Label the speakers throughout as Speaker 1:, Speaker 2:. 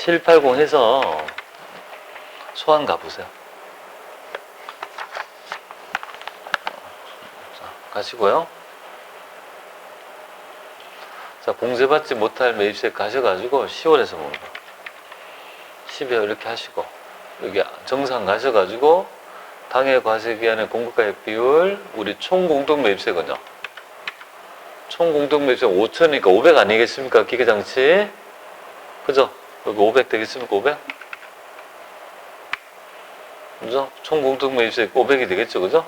Speaker 1: 780 해서 소환 가보세요. 자, 가시고요. 자, 공제받지 못할 매입세 가셔가지고 10월에서 봅니다. 12월 이렇게 하시고, 여기 정상 가셔가지고, 당해 과세기간의 공급가액 비율, 우리 총 공동 매입세군요. 총 공동 매입세 5천이니까 500 아니겠습니까? 기계장치. 그죠? 여기 500 되겠습니까? 500? 그죠? 총 공동 매입세 500이 되겠죠? 그죠?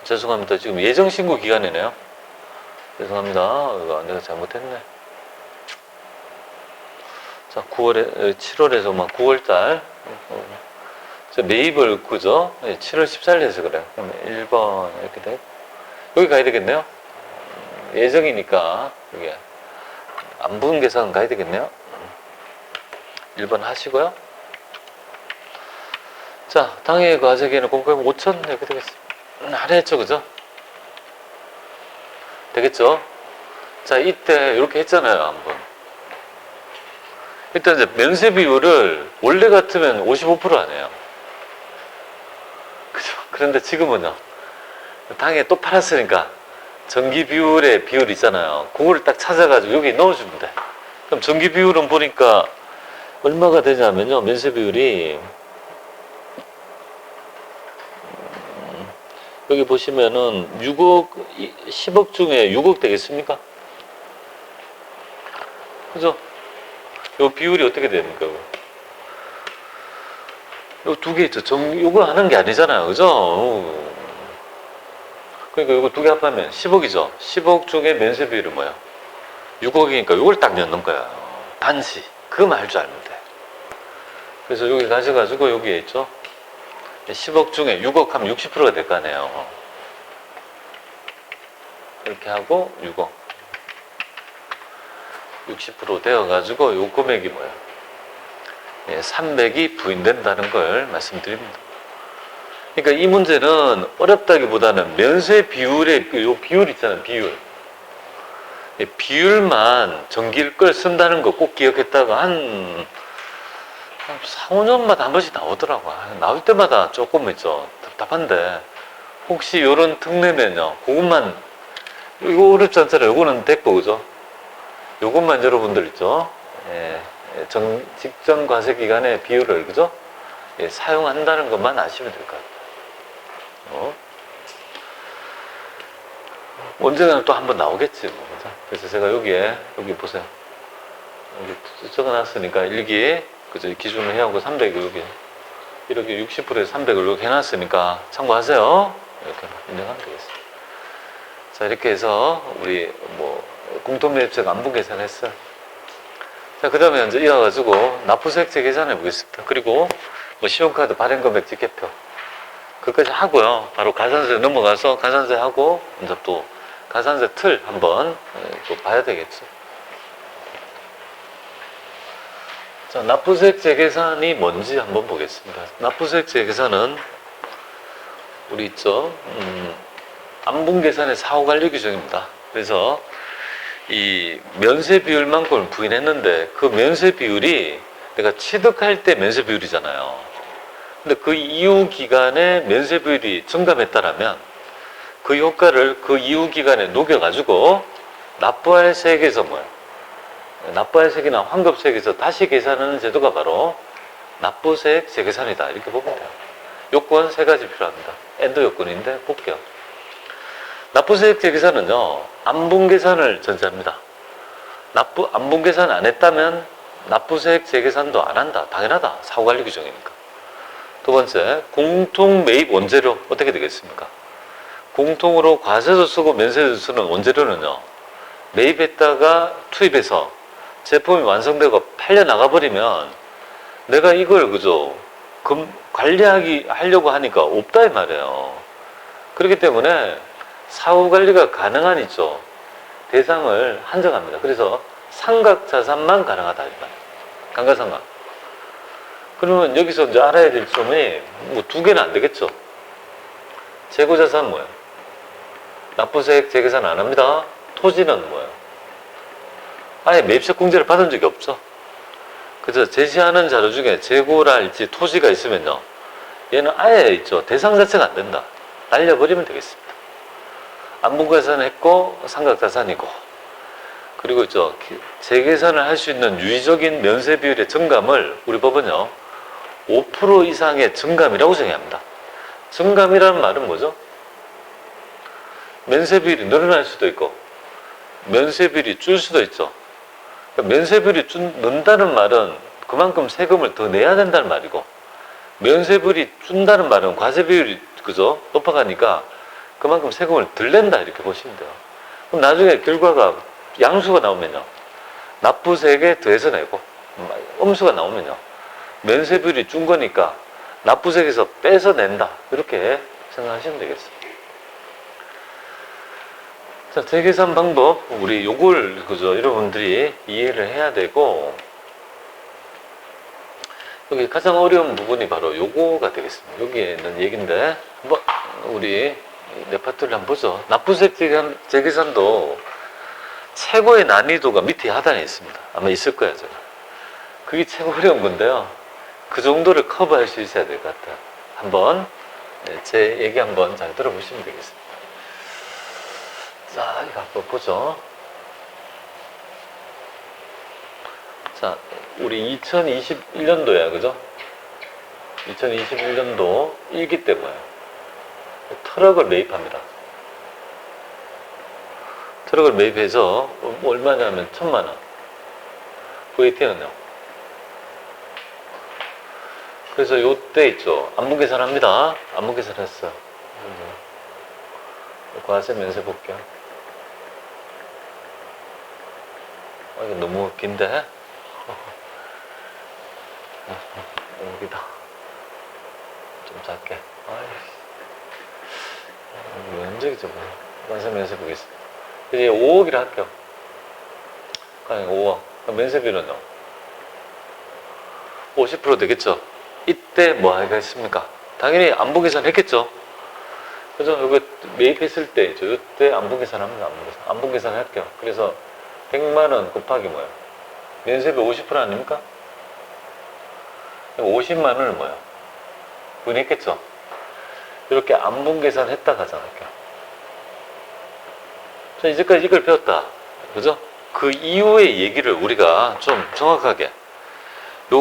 Speaker 1: 죄송합니다. 지금 예정 신고 기간이네요. 죄송합니다. 이거 내가 잘못했네. 자, 7월에서 막 9월달. 매입을, 그죠? 7월 14일 해서 그래요. 그러면 1번 이렇게 되고. 여기 가야 되겠네요. 예정이니까, 여기. 안분 계산 가야 되겠네요. 1번 하시고요. 자, 당해 과세기에는 공과금 5천 이렇게 되겠습니다. 하나 했죠, 그죠? 되겠죠? 자, 이때 이렇게 했잖아요, 한번. 일단 이제 면세 비율을 원래 같으면 55% 아니에요. 그죠? 그런데 지금은요, 당에 또 팔았으니까 전기 비율의 비율 있잖아요. 그거를 딱 찾아가지고 여기 넣어주면 돼. 그럼 전기 비율은 보니까 얼마가 되냐면요, 면세 비율이 여기 보시면은 6억, 10억 중에 6억 되겠습니까? 그죠? 요 비율이 어떻게 됩니까? 요 두 개 있죠. 요거 하는 게 아니잖아요. 그죠? 그러니까 요거 두 개 합하면 10억이죠. 10억 중에 면세 비율이 뭐야? 6억이니까 요걸 딱 넣는 거야. 단시. 그거만 할 줄 알면 돼. 그래서 여기 가셔가지고 여기에 있죠. 10억 중에 6억 하면 60%가 될 거 아니에요. 이렇게 하고 6억 60% 되어가지고 요 금액이 뭐예요? 300이 부인된다는 걸 말씀드립니다. 그러니까 이 문제는 어렵다기보다는 면세 비율의 요 비율 있잖아요. 비율만 전기를 걸 쓴다는 거 꼭 기억했다가 한 4, 5년마다 한 번씩 나오더라고. 나올 때마다 조금 있죠. 답답한데 혹시 요런 특례면요, 그것만, 이거 어렵지 않잖아요. 요거는 됐고, 그죠? 요것만 여러분들 있죠. 직전 과세 기간의 비율을, 그죠? 사용한다는 것만 아시면 될 것 같아요. 언젠가는 또 한 번 나오겠지, 뭐, 그죠? 그래서 제가 여기 보세요. 여기 적어놨으니까 일기, 그죠? 기준을 해하고 300을 여기, 이렇게 60%에서 300을 이렇게 해놨으니까 참고하세요. 이렇게 인정하면 되겠습니다. 자, 이렇게 해서 우리 공통매입책 안분 계산했어요. 자, 그 다음에 이제 이어가지고 납부세액제 계산해 보겠습니다. 그리고 신용카드 발행금액 직계표 그것까지 하고요. 바로 가산세 넘어가서 가산세 하고 이제 또 가산세 틀 한번 또 봐야 되겠죠. 자, 납부세액제 계산이 뭔지 한번 보겠습니다. 납부세액제 계산은 우리 있죠. 안분 계산의 사후관리 규정입니다. 그래서 이 면세 비율만큼을 부인했는데 그 면세 비율이 내가 취득할 때 면세 비율이잖아요. 근데 그 이후 기간에 면세 비율이 증감했다라면 그 효과를 그 이후 기간에 녹여가지고 납부할 세액에서 납부할 세액이나 환급세액에서 다시 계산하는 제도가 바로 납부세액 재계산이다. 이렇게 보면 돼요. 요건 세 가지 필요합니다. 엔드 요건인데 볼게요. 납부세액 재계산은요, 안분 계산을 전제합니다. 안분 계산 안 했다면 납부세액 재계산도 안 한다. 당연하다. 사후관리 규정이니까. 두 번째, 공통 매입 원재료 어떻게 되겠습니까? 공통으로 과세도 쓰고 면세도 쓰는 원재료는요, 매입했다가 투입해서 제품이 완성되고 팔려 나가버리면 내가 이걸 그죠 하려고 하니까 없다 이 말이에요. 그렇기 때문에 사후관리가 가능한 있죠. 대상을 한정합니다. 그래서 상각자산만 가능하다. 감가상각. 그러면 여기서 이제 알아야 될 점이 두 개는 안 되겠죠. 재고자산 뭐예요? 납부세액 재계산 안 합니다. 토지는 뭐예요? 아예 매입세 공제를 받은 적이 없죠. 그래서 제시하는 자료 중에 재고랄지 토지가 있으면요, 얘는 아예 있죠, 대상 자체가 안 된다. 날려버리면 되겠습니다. 안분계산을 했고 삼각자산이고, 그리고 있죠, 재계산을 할 수 있는 유의적인 면세 비율의 증감을 우리 법은요 5% 이상의 증감이라고 정의합니다. 증감이라는 말은 뭐죠? 면세 비율이 늘어날 수도 있고 면세 비율이 줄 수도 있죠. 그러니까 면세 비율이 는다는 말은 그만큼 세금을 더 내야 된다는 말이고, 면세 비율이 준다는 말은 과세 비율이 그죠? 높아가니까 그만큼 세금을 덜 낸다 이렇게 보시면 돼요. 그럼 나중에 결과가 양수가 나오면요, 납부세액에 더해서 내고, 음수가 나오면요, 면세 비율이 준 거니까 납부세액에서 빼서 낸다 이렇게 생각하시면 되겠습니다. 자, 재계산 방법, 우리 요걸 그죠, 여러분들이 이해를 해야 되고, 여기 가장 어려운 부분이 바로 요거가 되겠습니다. 여기에 있는 얘기인데, 한번 우리 레파토리를 한번 보죠. 납부세액 재계산도 최고의 난이도가 밑에 하단에 있습니다. 아마 있을 거예요, 제가. 그게 최고 어려운 건데요, 그 정도를 커버할 수 있어야 될 것 같아요. 한번 제 얘기 한번 잘 들어보시면 되겠습니다. 자, 이거 한번 보죠. 자, 우리 2021년도야, 그죠? 2021년도 1기 때 뭐예요? 트럭을 매입합니다. 트럭을 매입해서 얼마냐면 1,000만 원. VAT는요. 그래서 요때 있죠, 안분계산 합니다. 안분계산 했어요. 과세 면세 볼게요. 이거 너무 긴데? 여기다. 좀 작게. 면적이죠, 뭐. 과세 면세 보겠습니다. 이제 5억이라 할게요. 그냥 5억. 면세비는요? 50% 되겠죠? 이때 뭐 하겠습니까? 당연히 안분계산 했겠죠? 그죠? 이거 매입했을 때, 이때 안분계산 합니다, 안분계산. 안분계산 할게요. 그래서 100만원 곱하기 뭐예요? 면세비 50% 아닙니까? 50만원은 뭐예요? 분했겠죠? 이렇게 안분계산 했다 가정할게요. 자, 이제까지 이걸 배웠다. 그죠? 그 이후의 얘기를 우리가 좀 정확하게,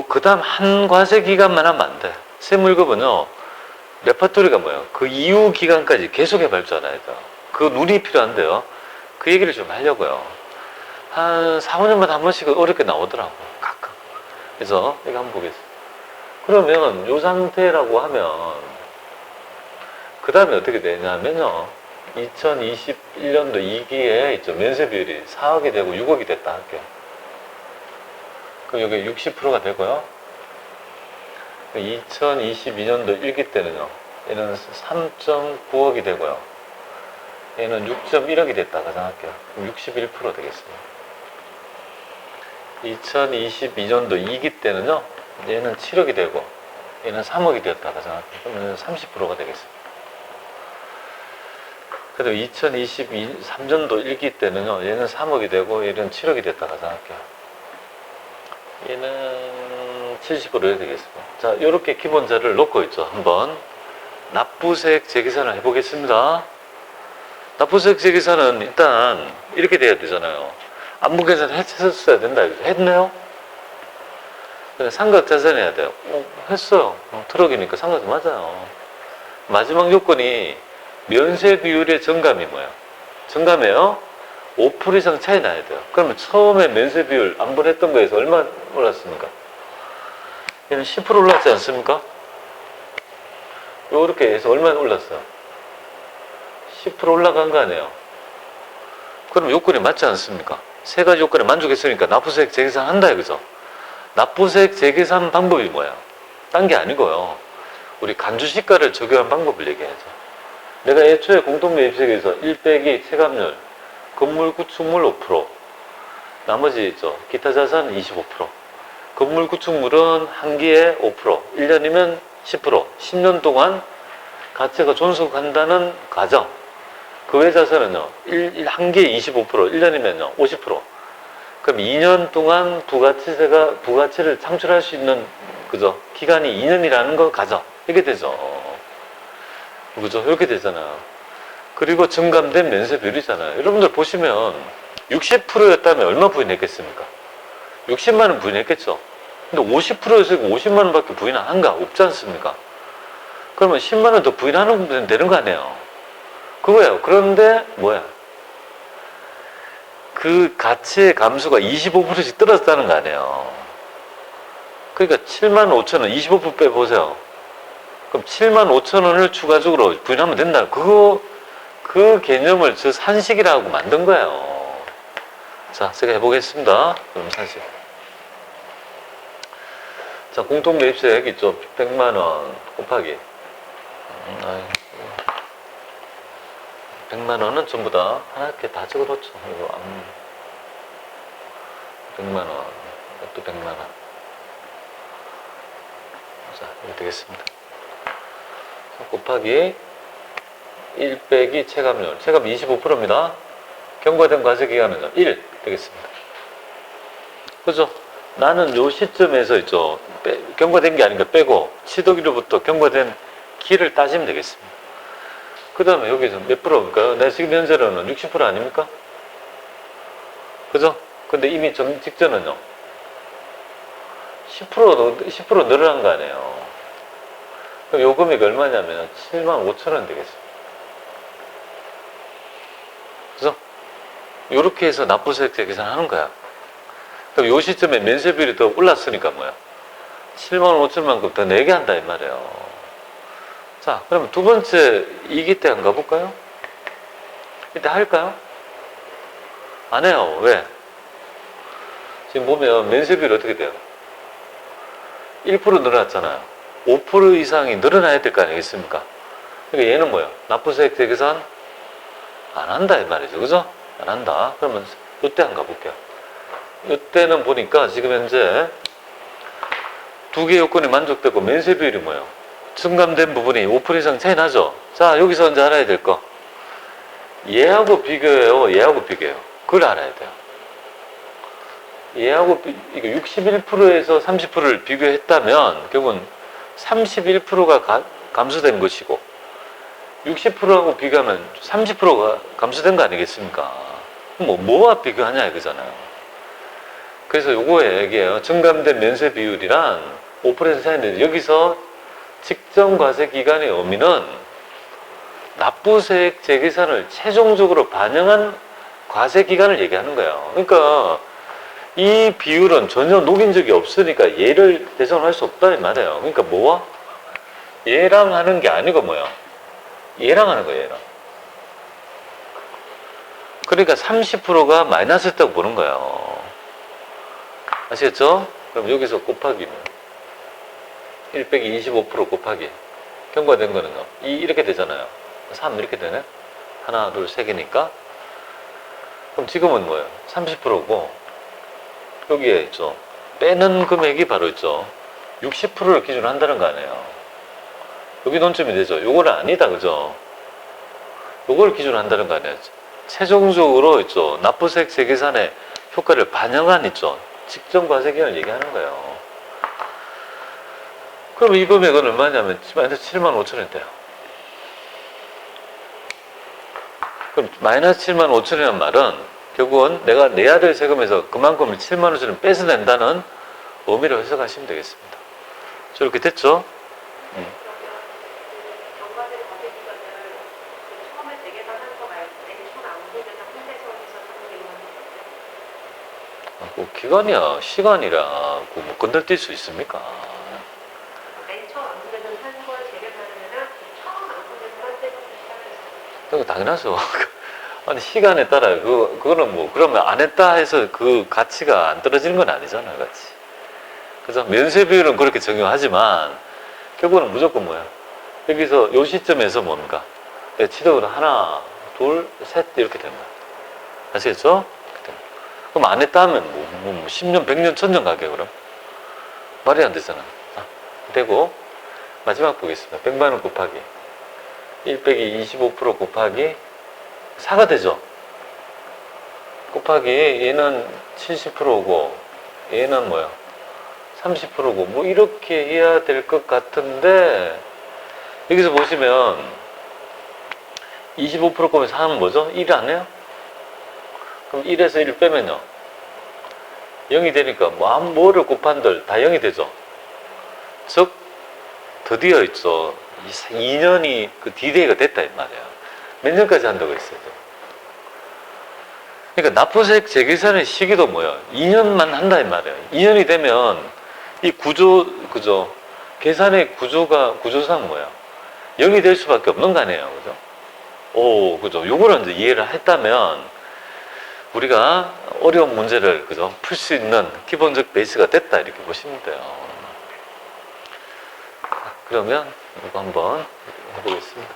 Speaker 1: 그 다음 한 과세 기간만 하면 안 돼. 세무일급은요, 레파토리가 뭐예요? 그 이후 기간까지 계속 해볼 줄 알아야 돼요. 그 눈이 필요한데요. 그 얘기를 좀 하려고요. 한 4, 5년마다 한 번씩 어렵게 나오더라고, 가끔. 그래서 이거 한번 보겠습니다. 그러면 이 상태라고 하면, 그 다음에 어떻게 되냐면요, 2021년도 2기에 있죠, 면세 비율이 4억이 되고 6억이 됐다 할게요. 그럼 여기 60%가 되고요. 2022년도 1기 때는요, 얘는 3.9억이 되고요. 얘는 6.1억이 됐다 가정할게요. 그럼 61% 되겠습니다. 2022년도 2기 때는요, 얘는 7억이 되고 얘는 3억이 되었다 가정할게요. 그러면 30%가 되겠습니다. 그리고 2023년도 1기 때는요, 얘는 3억이 되고 얘는 7억이 됐다 가정할게요. 얘는 70% 되겠습니다. 자, 이렇게 기본 자료를 놓고 있죠. 한번 납부세액 재계산을 해보겠습니다. 납부세액 재계산은 일단 이렇게 돼야 되잖아요. 안분계산 했었어야 된다. 했네요? 삼각자산 해야 돼요. 했어요. 트럭이니까 삼각자산 맞아요. 마지막 요건이 면세 비율의 증감이 뭐예요? 증감이에요? 5% 이상 차이 나야 돼요. 그러면 처음에 면세 비율 안분했던 거에서 얼마 올랐습니까? 얘는 10% 올랐지 않습니까? 요렇게 해서 얼마 올랐어요? 10% 올라간 거 아니에요? 그럼 요건이 맞지 않습니까? 세 가지 요건에 만족했으니까 납부세액 재계산 한다, 그죠? 납부세액 재계산 방법이 뭐야? 딴 게 아니고요, 우리 간주시가를 적용한 방법을 얘기하죠. 내가 애초에 공동매입세액에서 1 빼기 체감률, 건물 구축물 5%, 나머지 있죠, 기타 자산 25%, 건물 구축물은 한 기에 5%, 1년이면 10%, 10년 동안 가치가 존속한다는 가정. 그 외 자산은요, 한 기에 25%, 1년이면요 50%. 그럼 2년 동안 부가치를 창출할 수 있는, 그죠? 기간이 2년이라는 거 가져. 이렇게 되죠. 그죠? 이렇게 되잖아요. 그리고 증감된 면세 비율이잖아요. 여러분들 보시면 60%였다면 얼마 부인했겠습니까? 60만 원 부인했겠죠. 근데 50%에서 50만 원밖에 부인 안 한가? 없지 않습니까? 그러면 10만 원 더 부인하는 되는 거 아니에요? 그거예요. 그런데 뭐야? 그 가치의 감수가 25%씩 떨어졌다는 거 아니에요. 그러니까 7만 5천 원, 25% 빼보세요. 그럼 7만 5천 원을 추가적으로 부인하면 된다. 그 개념을 저 산식이라고 만든 거예요. 자, 제가 해보겠습니다. 그럼 산식. 자, 공통매입세 있죠. 100만 원 곱하기. 100만 원은 전부 다 하나 이렇게 다 적어놓죠. 이거 100만 원, 또 100만 원. 자, 이렇게 되겠습니다. 곱하기 1 빼기 체감률. 체감 25%입니다. 경과된 과세기간은 1 되겠습니다. 그죠? 나는 요 시점에서 있죠. 경과된 게 아닌가 빼고 치도기로부터 경과된 기를 따지면 되겠습니다. 그 다음에 여기서 몇 프로입니까? 내 지금 현재로는 60% 아닙니까? 그죠? 근데 이미 직전은요. 10% 늘어난 거 아니에요. 그럼 요 금액이 얼마냐면 7만 5천 원 되겠습니다. 그죠? 요렇게 해서 납부세액제 계산하는 거야. 그럼 요 시점에 면세비율이 더 올랐으니까 뭐야? 7만 5천만큼 더 내게 한다 이 말이에요. 자, 그럼 두 번째 이기 때 안 가볼까요? 이때 할까요? 안 해요. 왜? 지금 보면 면세비율이 어떻게 돼요? 1% 늘어났잖아요. 5% 이상이 늘어나야 될 거 아니겠습니까? 그러니까 얘는 뭐야? 납부세액제 계산 안 한다 이 말이죠. 그죠? 안 한다. 그러면 이때 한 가볼게요. 이때는 보니까 지금 현재 두 개 요건이 만족되고 면세 비율이 뭐예요? 증감된 부분이 5% 이상 차이 나죠? 자, 여기서 이제 알아야 될 거. 얘하고 비교해요? 얘하고 비교해요? 그걸 알아야 돼요. 얘하고 이거 61%에서 30%를 비교했다면 결국은 31%가 감소된 것이고 60%하고 비교하면 30%가 감소된 거 아니겠습니까? 뭐와 비교하냐 이거잖아요. 그래서 요거에 얘기해요. 증감된 면세 비율이란 5% 차이인데 여기서 직전 과세 기간의 의미는 납부세액 재계산을 최종적으로 반영한 과세 기간을 얘기하는 거예요. 그러니까 이 비율은 전혀 녹인 적이 없으니까 얘를 대상으로 할 수 없다 이 말이에요. 그러니까 뭐와? 얘랑 하는 게 아니고 뭐야? 얘랑 하는 거예요. 얘랑. 그러니까 30%가 마이너스였다고 보는 거예요. 아시겠죠? 그럼 여기서 곱하기는 1 빼기 25% 곱하기 경과된 거는요. 이렇게 되잖아요. 3 이렇게 되네. 하나, 둘, 세 개니까. 그럼 지금은 뭐예요? 30%고 여기에 있죠. 빼는 금액이 바로 있죠. 60%를 기준으로 한다는 거 아니에요. 여기 논점이 되죠. 요거는 아니다, 그죠? 요걸 기준으로 한다는 거 아니에요. 최종적으로 있죠. 납부세액 재계산의 효과를 반영한 있죠. 직전 과세기간을 얘기하는 거예요. 그럼 이 금액은 얼마냐면 마이너스 7만 5천 원 돼요. 그럼 마이너스 7만 5천 원이라는 말은 결국은 내가 내야 될 세금에서 그만큼을 7만 5천 원 뺏어낸다는 의미로 해석하시면 되겠습니다. 저렇게 됐죠? 기간이야, 시간이라 뭐 건들뛸 수 있습니까?
Speaker 2: 맨 처음 안 건드는 한 걸 재개발하려면 처음 안 건드는 한 때부터 시작해서.
Speaker 1: 그거 당연하죠. 아니 시간에 따라 그거는 뭐 그러면 안 했다 해서 그 가치가 안 떨어지는 건 아니잖아요, 같이. 그래서 면세 비율은 그렇게 적용하지만 결국은 무조건 뭐야? 여기서 요 시점에서 뭡니까? 치덕으로 하나, 둘, 셋 이렇게 되는 거야. 아시겠죠? 그럼 안 했다 하면 뭐 10년, 100년, 1000년 가게 그럼? 말이 안 되잖아. 되고 마지막 보겠습니다. 100만 원 곱하기 1 빼기 25% 곱하기 4가 되죠. 곱하기 얘는 70%고 얘는 뭐야? 30%고 뭐 이렇게 해야 될 것 같은데 여기서 보시면 25% 거면 4는 뭐죠? 1 안 해요? 그럼 1에서 1을 빼면요 0이 되니까 뭐를 곱한들 다 0이 되죠. 즉 드디어 있죠 2년이 그 D-Day가 됐다 이 말이야. 몇 년까지 한다고 했어요? 그러니까 납부세액 재계산의 시기도 뭐야? 2년만 한다 이 말이야. 2년이 되면 이 구조, 그죠? 계산의 구조상 뭐야? 0이 될 수밖에 없는 거 아니에요. 그죠? 오, 그죠? 요거를 이제 이해를 했다면 우리가 어려운 문제를, 그죠? 풀 수 있는 기본적 베이스가 됐다. 이렇게 보시면 돼요. 그러면 이거 한번 해보겠습니다.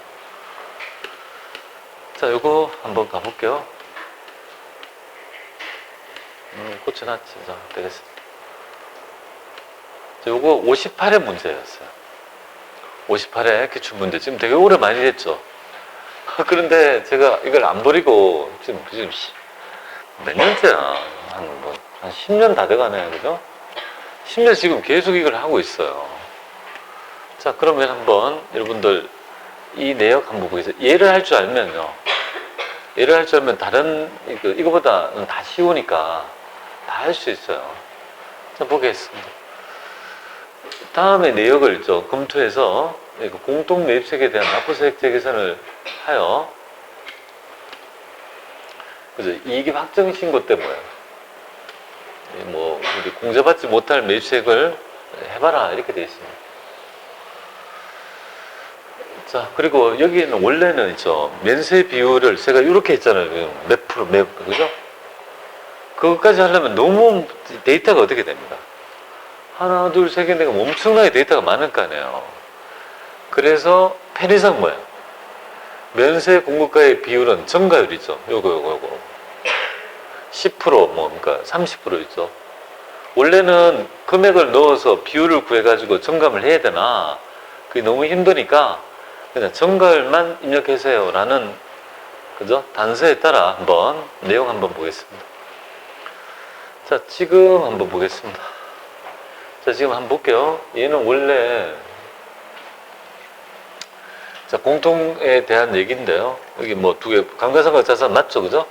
Speaker 1: 자, 요거 한번 가볼게요. 고쳐놨지. 자, 되겠습니다. 자, 요거 58의 문제였어요. 58의 기출문제. 지금 되게 오래 많이 됐죠. 그런데 제가 이걸 안 버리고 지금 몇 년째야? 한 10년 다 돼가네. 그죠? 10년 지금 계속 이걸 하고 있어요. 자, 그러면 한번 여러분들 이 내역 한번 보겠습니다. 얘를 할 줄 알면요. 얘를 할 줄 알면 다른, 이거보다는 다 쉬우니까 다 할 수 있어요. 자, 보겠습니다. 다음에 내역을 검토해서 공동 매입세액에 대한 납부세액 재계산을 하여 그죠? 이익 확정 신고 때 뭐예요? 뭐 우리 공제받지 못할 매입세액을 해봐라 이렇게 되어 있습니다. 자, 그리고 여기는 원래는 면세 비율을 제가 이렇게 했잖아요. 몇 프로, 그죠? 그것까지 하려면 너무 데이터가 어떻게 됩니까? 하나, 둘, 세 개 내가 엄청나게 데이터가 많을 거 아니에요. 그래서 편의상 뭐예요? 면세 공급가의 비율은 정가율이죠. 요거. 10% 그러니까 30% 있죠. 원래는 금액을 넣어서 비율을 구해가지고 정감을 해야 되나, 그게 너무 힘드니까 그냥 정가율만 입력하세요. 라는, 그죠? 단서에 따라 한번, 내용 한번 보겠습니다. 자, 지금 한번 보겠습니다. 자, 지금 한번 볼게요. 얘는 원래, 자, 공통에 대한 얘기인데요. 여기 뭐 두 개, 감가상각 자산 맞죠? 그죠?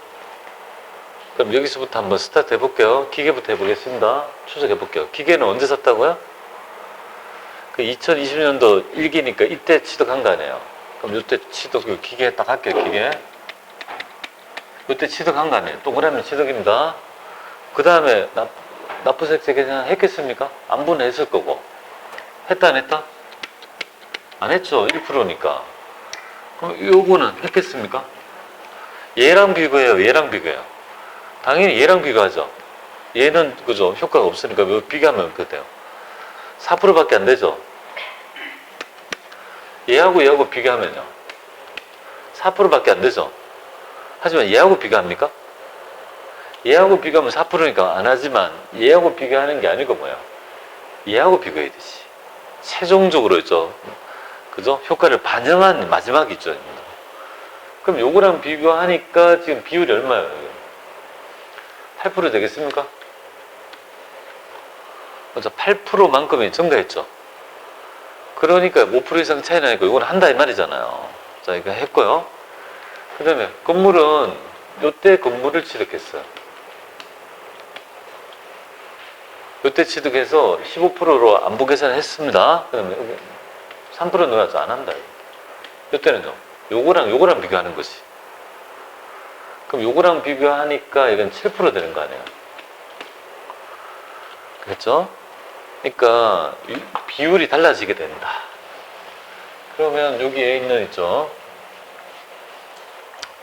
Speaker 1: 그럼 여기서부터 한번 스타트 해볼게요. 기계부터 해보겠습니다. 추적해볼게요. 기계는 언제 샀다고요? 그 2020년도 1기니까 이때 취득한 거 아니에요. 그럼 이때 취득, 기계 딱 할게요. 기계. 이때 취득한 거 아니에요. 동그라미 취득입니다. 그 다음에 납부세액 재계산 했겠습니까? 안 분해했을 거고. 했다 안 했다? 안 했죠. 1%니까. 그럼 요거는 했겠습니까? 얘랑 비교해요. 얘랑 비교해요. 당연히 얘랑 비교하죠. 얘는 그죠? 효과가 없으니까 비교하면 그렇게 돼요. 4%밖에 안 되죠. 얘하고 비교하면요. 4%밖에 안 되죠. 하지만 얘하고 비교합니까? 얘하고 비교하면 4%니까 안 하지만 얘하고 비교하는 게 아니고 뭐야? 얘하고 비교해야 되지. 최종적으로 그죠? 효과를 반영한 마지막이죠. 그럼 요거랑 비교하니까 지금 비율이 얼마예요? 8% 되겠습니까? 맞아, 8%만큼이 증가했죠. 그러니까 5% 이상 차이 나니까 이건 한다 이 말이잖아요. 자, 이거 했고요. 그 다음에 건물은 요때 건물을 취득했어요. 요때 취득해서 15%로 안부 계산을 했습니다. 그 다음에 여기 3% 넣어야죠. 안 한다. 요때는요. 요거랑 비교하는 거지. 그럼 요거랑 비교하니까 이건 7% 되는 거 아니에요? 그렇죠? 그러니까 비율이 달라지게 된다. 그러면 여기에 있는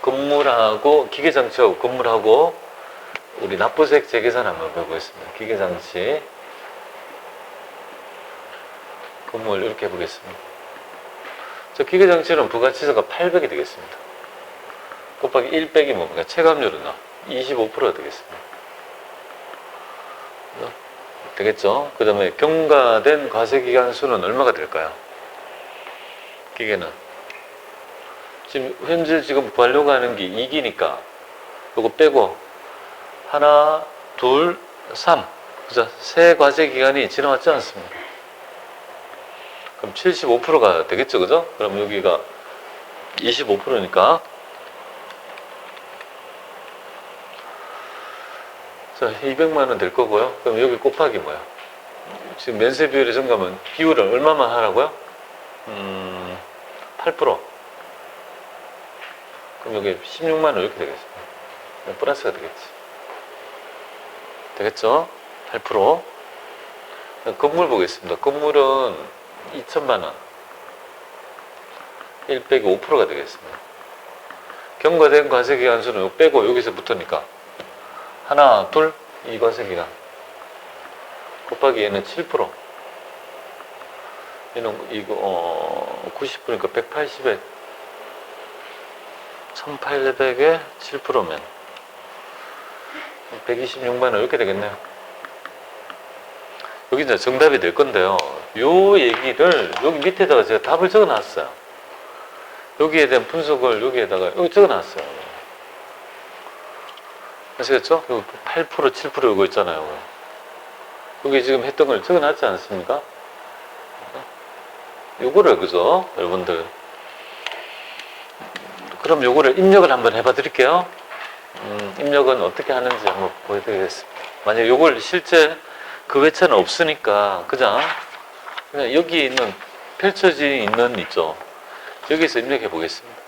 Speaker 1: 건물하고 기계장치하고 건물하고 우리 납부세액 재계산 한번 해보겠습니다. 기계장치 건물 이렇게 해보겠습니다. 저 기계장치는 부가치세가 800이 되겠습니다. 곱하기 1 빼기 뭡니까? 체감률은 25%가 되겠습니다. 되겠죠? 그 다음에 경과된 과세기간 수는 얼마가 될까요? 기계는 현재 지금 구하려고 하는 게 2기니까 요거 빼고 하나, 2, 3. 그죠? 세 과세 기간이 지나왔지 않습니까? 그럼 75%가 되겠죠, 그죠? 그럼 여기가 25%니까. 자, 200만 원 될 거고요. 그럼 여기 곱하기 뭐야? 지금 면세 비율의 증가면 비율을 얼마만 하라고요? 8%. 그럼 여기 16만 원 이렇게 되겠습니다. 플러스가 되겠지. 되겠죠? 8%. 건물 보겠습니다. 건물은 2천만 원. 1 빼기 5%가 되겠습니다. 경과된 과세기간수는 이거 빼고 여기서 붙으니까 하나, 둘, 이 과세기간 곱하기 얘는 7%. 얘는 이거 90%니까 180에 1800에 7%면 126만 원 이렇게 되겠네요. 여기 이제 정답이 될 건데요. 요 얘기를 여기 밑에다가 제가 답을 적어 놨어요. 여기에 대한 분석을 여기에다가 여기 적어 놨어요. 아시겠죠? 여기 8%, 7% 이거 있잖아요. 여기 지금 했던 걸 적어 놨지 않습니까? 요거를, 그죠? 여러분들. 그럼 요거를 입력을 한번 해봐 드릴게요. 입력은 어떻게 하는지 한번 보여드리겠습니다. 만약 요걸 실제 그 외차는 없으니까, 그죠? 그냥 여기 있는, 펼쳐져 있는 있죠? 여기서 입력해 보겠습니다.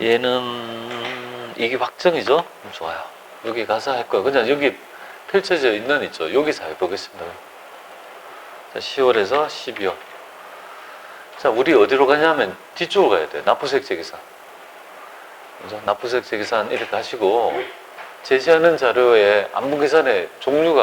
Speaker 1: 얘는, 이게 확정이죠? 좋아요. 여기 가서 할 거야. 그냥 여기 펼쳐져 있는 있죠? 여기서 해보겠습니다. 자, 10월에서 12월. 자, 우리 어디로 가냐면 뒤쪽으로 가야 돼. 납부세액 재계산. 그죠? 납부세액 재계산 이렇게 하시고, 제시하는 자료에 안분계산의 종류가